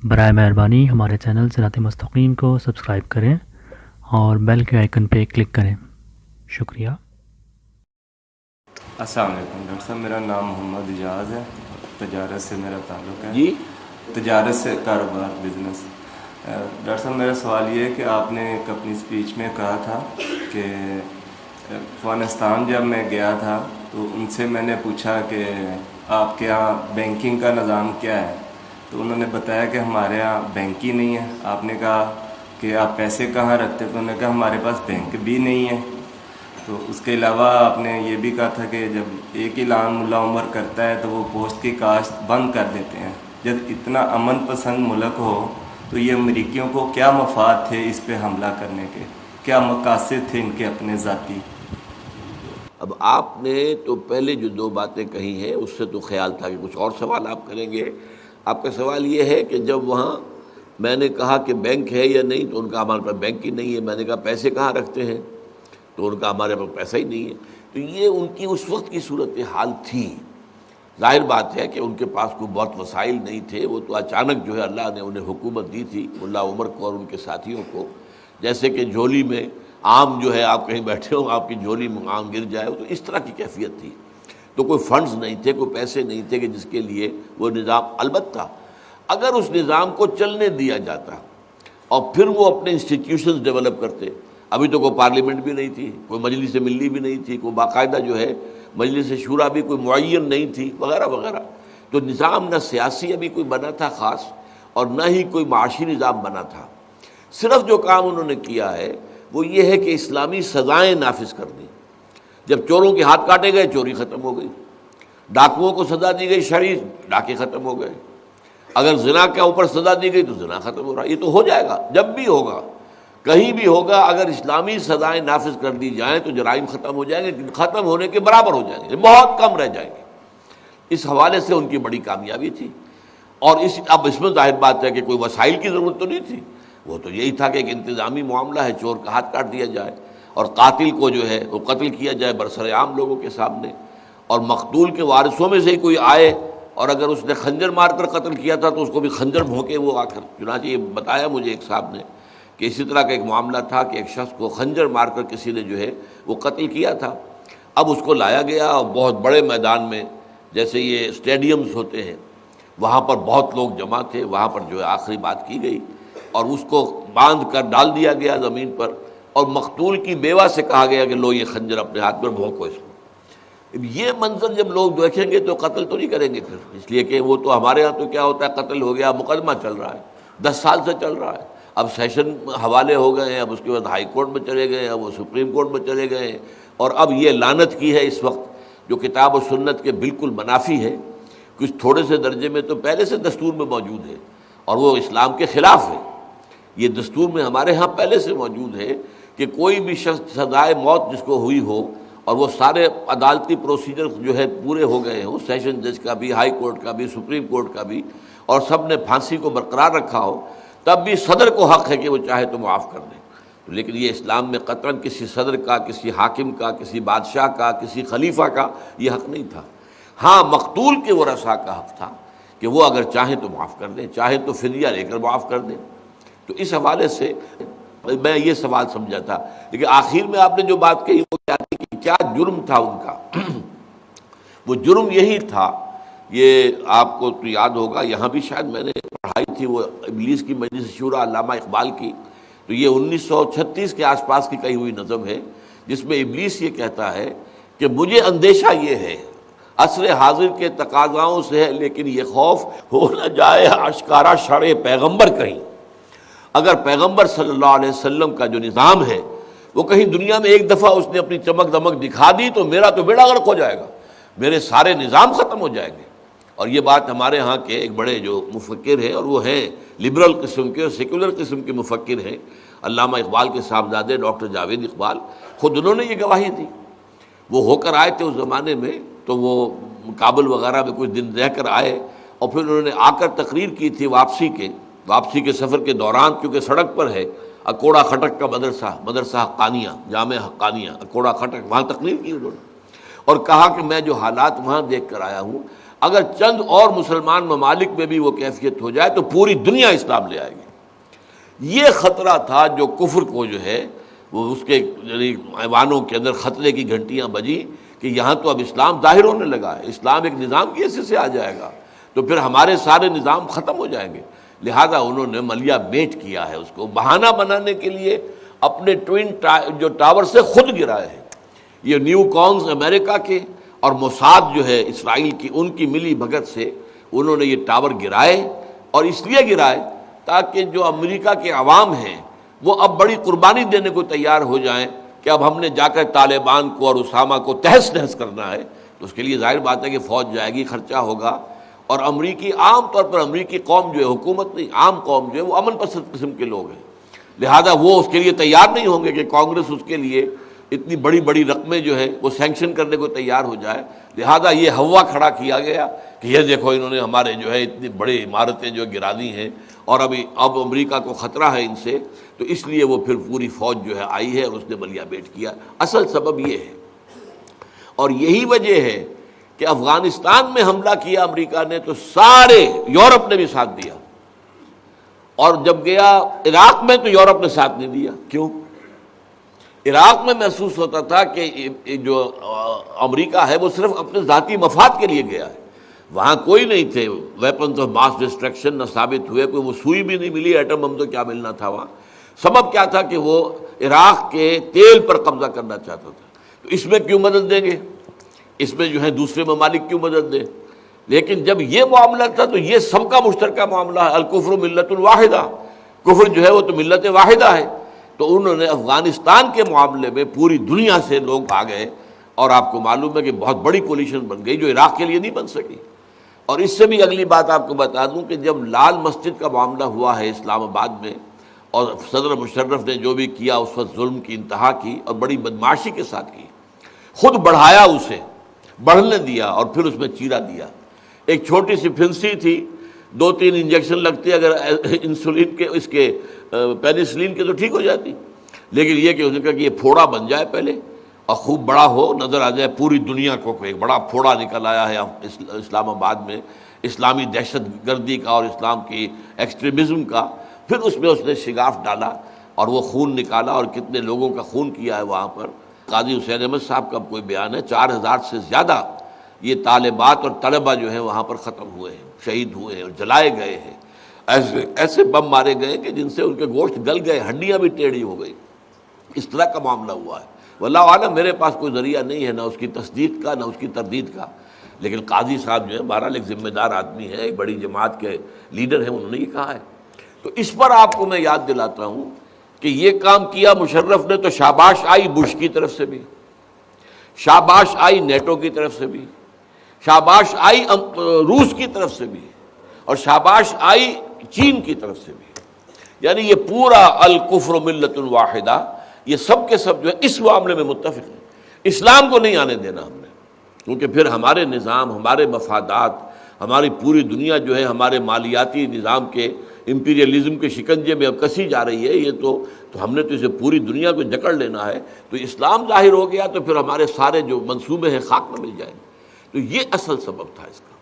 برائے مہربانی ہمارے چینل صراط مستقیم کو سبسکرائب کریں اور بیل کے آئیکن پہ کلک کریں۔ شکریہ۔ السلام علیکم ڈاکٹر صاحب، میرا نام محمد اجاز ہے، تجارت سے میرا تعلق ہے۔ جی، تجارت سے، کاروبار، بزنس۔ ڈاکٹر صاحب میرا سوال یہ ہے کہ آپ نے ایک اپنی اسپیچ میں کہا تھا کہ افغانستان جب میں گیا تھا تو ان سے میں نے پوچھا کہ آپ کے یہاں بینکنگ کا نظام کیا ہے، تو انہوں نے بتایا کہ ہمارے یہاں بینک ہی نہیں ہے۔ آپ نے کہا کہ آپ پیسے کہاں رکھتے، تو انہوں نے کہا ہمارے پاس بینک بھی نہیں ہے۔ تو اس کے علاوہ آپ نے یہ بھی کہا تھا کہ جب ایک اعلان ملا عمر کرتا ہے تو وہ گوشت کی کاشت بند کر دیتے ہیں۔ جب اتنا امن پسند ملک ہو تو یہ امریکیوں کو کیا مفاد تھے اس پہ حملہ کرنے کے، کیا مقاصد تھے ان کے اپنے ذاتی؟ اب آپ نے تو پہلے جو دو باتیں کہی ہیں اس سے تو خیال تھا کہ کچھ اور سوال آپ کریں گے۔ آپ کا سوال یہ ہے کہ جب وہاں میں نے کہا کہ بینک ہے یا نہیں، تو ان کا ہمارے پاس بینک ہی نہیں ہے۔ میں نے کہا پیسے کہاں رکھتے ہیں، تو ان کا ہمارے پاس پیسہ ہی نہیں ہے۔ تو یہ ان کی اس وقت کی صورتحال تھی۔ ظاہر بات ہے کہ ان کے پاس کوئی بہت وسائل نہیں تھے، وہ تو اچانک جو ہے اللہ نے انہیں حکومت دی تھی، ملا عمر کو اور ان کے ساتھیوں کو، جیسے کہ جھولی میں آم جو ہے، آپ کہیں بیٹھے ہو آپ کی جھولی میں آم گر جائے، تو اس طرح کی کیفیت تھی۔ تو کوئی فنڈز نہیں تھے، کوئی پیسے نہیں تھے کہ جس کے لیے وہ نظام، البتہ اگر اس نظام کو چلنے دیا جاتا اور پھر وہ اپنے انسٹیٹیوشنز ڈیولپ کرتے۔ ابھی تو کوئی پارلیمنٹ بھی نہیں تھی، کوئی مجلس ملی بھی نہیں تھی، کوئی باقاعدہ جو ہے مجلس شورا بھی کوئی معین نہیں تھی، وغیرہ وغیرہ۔ تو نظام نہ سیاسی ابھی کوئی بنا تھا خاص، اور نہ ہی کوئی معاشی نظام بنا تھا۔ صرف جو کام انہوں نے کیا ہے وہ یہ ہے کہ اسلامی سزائیں نافذ کر دیں۔ جب چوروں کے ہاتھ کاٹے گئے، چوری ختم ہو گئی۔ ڈاکوؤں کو سزا دی گئی، شرعی ڈاکے ختم ہو گئے۔ اگر زنا کے اوپر سزا دی گئی تو زنا ختم ہو رہا۔ یہ تو ہو جائے گا، جب بھی ہوگا، کہیں بھی ہوگا، اگر اسلامی سزائیں نافذ کر دی جائیں تو جرائم ختم ہو جائیں گے، ختم ہونے کے برابر ہو جائیں گے، بہت کم رہ جائیں گے۔ اس حوالے سے ان کی بڑی کامیابی تھی۔ اور اب اس میں ظاہر بات ہے کہ کوئی وسائل کی ضرورت تو نہیں تھی، وہ تو یہی تھا کہ ایک انتظامی معاملہ ہے، چور کا ہاتھ کاٹ دیا جائے اور قاتل کو جو ہے وہ قتل کیا جائے برسر عام لوگوں کے سامنے، اور مقتول کے وارثوں میں سے ہی کوئی آئے اور اگر اس نے خنجر مار کر قتل کیا تھا تو اس کو بھی خنجر بھونکے وہ آ کر۔ چنانچہ یہ بتایا مجھے ایک صاحب نے کہ اسی طرح کا ایک معاملہ تھا کہ ایک شخص کو خنجر مار کر کسی نے جو ہے وہ قتل کیا تھا۔ اب اس کو لایا گیا اور بہت بڑے میدان میں، جیسے یہ اسٹیڈیمز ہوتے ہیں، وہاں پر بہت لوگ جمع تھے، وہاں پر جو ہے آخری بات کی گئی اور اس کو باندھ کر ڈال دیا گیا زمین پر، اور مقتول کی بیوہ سے کہا گیا کہ لو یہ خنجر اپنے ہاتھ پر بھونکو اس کو۔ اب یہ منظر جب لوگ دیکھیں گے تو قتل تو نہیں کریں گے پھر، اس لیے کہ وہ تو ہمارے ہاں تو کیا ہوتا ہے، قتل ہو گیا، مقدمہ چل رہا ہے، 10 سال سے چل رہا ہے، اب سیشن حوالے ہو گئے ہیں، اب اس کے بعد ہائی کورٹ میں چلے گئے ہیں، اب وہ سپریم کورٹ میں چلے گئے ہیں، اور اب یہ لعنت کی ہے اس وقت جو کتاب و سنت کے بالکل منافی ہے، کچھ تھوڑے سے درجے میں تو پہلے سے دستور میں موجود ہے اور وہ اسلام کے خلاف ہے۔ یہ دستور میں ہمارے ہاں پہلے سے موجود ہے کہ کوئی بھی شخص سزائے موت جس کو ہوئی ہو اور وہ سارے عدالتی پروسیجر جو ہے پورے ہو گئے ہوں، سیشن جج کا بھی، ہائی کورٹ کا بھی، سپریم کورٹ کا بھی، اور سب نے پھانسی کو برقرار رکھا ہو، تب بھی صدر کو حق ہے کہ وہ چاہے تو معاف کر دے۔ لیکن یہ اسلام میں قطعاً کسی صدر کا، کسی حاکم کا، کسی بادشاہ کا، کسی خلیفہ کا یہ حق نہیں تھا۔ ہاں مقتول کے ورثاء کا حق تھا کہ وہ اگر چاہیں تو معاف کر دیں، چاہیں تو فدیہ لے کر معاف کر دیں۔ تو اس حوالے سے میں یہ سوال سمجھا تھا، لیکن آخر میں آپ نے جو بات کہی وہ کیا تھی کہ کیا جرم تھا ان کا؟ وہ جرم یہی تھا، یہ آپ کو تو یاد ہوگا، یہاں بھی شاید میں نے پڑھائی تھی، وہ ابلیس کی مجلس شورا علامہ اقبال کی، تو یہ 1936 کے آس پاس کی کہی ہوئی نظم ہے جس میں ابلیس یہ کہتا ہے کہ مجھے اندیشہ یہ ہے عصر حاضر کے تقاضاؤں سے ہے، لیکن یہ خوف ہو نہ جائے اشکارا شرع پیغمبر کہیں۔ اگر پیغمبر صلی اللہ علیہ وسلم کا جو نظام ہے وہ کہیں دنیا میں ایک دفعہ اس نے اپنی چمک دمک دکھا دی تو میرا تو بیڑا غرق ہو جائے گا، میرے سارے نظام ختم ہو جائیں گے۔ اور یہ بات ہمارے ہاں کے ایک بڑے جو مفکر ہیں، اور وہ ہیں لبرل قسم کے اور سیکولر قسم کے مفکر ہیں، علامہ اقبال کے صاحبزادے ڈاکٹر جاوید اقبال، خود انہوں نے یہ گواہی دی۔ وہ ہو کر آئے تھے اس زمانے میں، تو وہ کابل وغیرہ میں کچھ دن رہ کر آئے، اور پھر انہوں نے آ کر تقریر کی تھی واپسی کے سفر کے دوران، کیونکہ سڑک پر ہے اکوڑا خٹک کا مدرسہ حقانیہ، جامع حقانیہ اکوڑا خٹک، وہاں تقریر کی انہوں نے، اور کہا کہ میں جو حالات وہاں دیکھ کر آیا ہوں، اگر چند اور مسلمان ممالک میں بھی وہ کیفیت ہو جائے تو پوری دنیا اسلام لے آئے گی۔ یہ خطرہ تھا جو کفر کو جو ہے وہ اس کے ایوانوں کے اندر خطرے کی گھنٹیاں بجی کہ یہاں تو اب اسلام ظاہر ہونے لگا ہے، اسلام ایک نظام کی حیثیت سے آ جائے گا تو پھر ہمارے سارے نظام ختم ہو جائیں گے۔ لہذا انہوں نے ملیا بیٹ کیا ہے، اس کو بہانہ بنانے کے لیے اپنے ٹوئن جو ٹاور سے خود گرائے ہیں۔ یہ نیو کونز امریکہ کے اور موساد جو ہے اسرائیل کی، ان کی ملی بھگت سے انہوں نے یہ ٹاور گرائے، اور اس لیے گرائے تاکہ جو امریکہ کے عوام ہیں وہ اب بڑی قربانی دینے کو تیار ہو جائیں کہ اب ہم نے جا کر طالبان کو اور اسامہ کو تہس نہس کرنا ہے، تو اس کے لیے ظاہر بات ہے کہ فوج جائے گی، خرچہ ہوگا، اور امریکی عام طور پر امریکی قوم جو ہے، حکومت نہیں، عام قوم جو ہے وہ امن پسند قسم کے لوگ ہیں، لہذا وہ اس کے لیے تیار نہیں ہوں گے کہ کانگریس اس کے لیے اتنی بڑی بڑی رقمیں جو ہے وہ سینکشن کرنے کو تیار ہو جائے۔ لہذا یہ ہوا کھڑا کیا گیا کہ یہ دیکھو انہوں نے ہمارے جو ہے اتنی بڑی عمارتیں جو گرا دی ہیں، اور اب امریکہ کو خطرہ ہے ان سے، تو اس لیے وہ پھر پوری فوج جو ہے آئی ہے اور اس نے ملیا بیٹ کیا۔ اصل سبب یہ ہے، اور یہی وجہ ہے کہ افغانستان میں حملہ کیا امریکہ نے تو سارے یورپ نے بھی ساتھ دیا، اور جب گیا عراق میں تو یورپ نے ساتھ نہیں دیا۔ کیوں؟ عراق میں محسوس ہوتا تھا کہ جو امریکہ ہے وہ صرف اپنے ذاتی مفاد کے لیے گیا ہے، وہاں کوئی نہیں تھے ویپنز آف ماس ڈسٹرکشن، نہ ثابت ہوئے، کوئی وہ سوئی بھی نہیں ملی، ایٹم بم تو کیا ملنا تھا وہاں۔ سبب کیا تھا کہ وہ عراق کے تیل پر قبضہ کرنا چاہتا تھا، تو اس میں کیوں مدد دیں گے، اس میں جو ہے دوسرے ممالک کیوں مدد دیں۔ لیکن جب یہ معاملہ تھا تو یہ سب کا مشترکہ معاملہ ہے، الکفر ملت واحدہ، کفر جو ہے وہ تو ملت واحدہ ہے، تو انہوں نے افغانستان کے معاملے میں پوری دنیا سے لوگ آ گئے، اور آپ کو معلوم ہے کہ بہت بڑی کولیشن بن گئی جو عراق کے لیے نہیں بن سکی۔ اور اس سے بھی اگلی بات آپ کو بتا دوں کہ جب لال مسجد کا معاملہ ہوا ہے اسلام آباد میں، اور صدر مشرف نے جو بھی کیا اس وقت ظلم کی انتہا کی اور بڑی بدمعاشی کے ساتھ کی، خود بڑھایا، اسے بڑھنے دیا اور پھر اس میں چیرا دیا۔ ایک چھوٹی سی پھنسی تھی، 2-3 انجیکشن لگتے اگر انسولین کے، اس کے پینسلین کے، تو ٹھیک ہو جاتی، لیکن یہ کہ اس نے کہا کہ یہ پھوڑا بن جائے پہلے اور خوب بڑا ہو، نظر آ جائے پوری دنیا کو کہ ایک بڑا پھوڑا نکل آیا ہے اسلام آباد میں، اسلامی دہشت گردی کا اور اسلام کی ایکسٹریمزم کا۔ پھر اس میں اس نے شگاف ڈالا اور وہ خون نکالا، اور کتنے لوگوں کا خون کیا ہے وہاں پر۔ قاضی حسین احمد صاحب کا کوئی بیان ہے 4000 سے زیادہ یہ طالبات اور طلبہ جو ہیں وہاں پر ختم ہوئے ہیں، شہید ہوئے ہیں اور جلائے گئے ہیں، ایسے بم مارے گئے کہ جن سے ان کے گوشت گل گئے، ہڈیاں بھی ٹیڑھی ہو گئی۔ اس طرح کا معاملہ ہوا ہے۔ واللہ عالم، میرے پاس کوئی ذریعہ نہیں ہے، نہ اس کی تصدیق کا نہ اس کی تردید کا، لیکن قاضی صاحب جو ہے بہرحال ایک ذمہ دار آدمی ہے، ایک بڑی جماعت کے لیڈر ہیں، انہوں نے یہ کہا ہے۔ تو اس پر آپ کو میں یاد دلاتا ہوں کہ یہ کام کیا مشرف نے تو شاباش آئی بش کی طرف سے بھی، شاباش آئی نیٹو کی طرف سے بھی، شاباش آئی روس کی طرف سے بھی، اور شاباش آئی چین کی طرف سے بھی۔ یعنی یہ پورا الکفر ملت واحدہ، یہ سب کے سب جو ہے اس معاملے میں متفق ہیں۔ اسلام کو نہیں آنے دینا ہم نے، کیونکہ پھر ہمارے نظام، ہمارے مفادات، ہماری پوری دنیا جو ہے ہمارے مالیاتی نظام کے امپیریلزم کے شکنجے میں اب کسی جا رہی ہے، یہ تو ہم نے تو اسے پوری دنیا کو جکڑ لینا ہے۔ تو اسلام ظاہر ہو گیا تو پھر ہمارے سارے جو منصوبے ہیں خاک میں مل جائیں گے۔ تو یہ اصل سبب تھا اس کا۔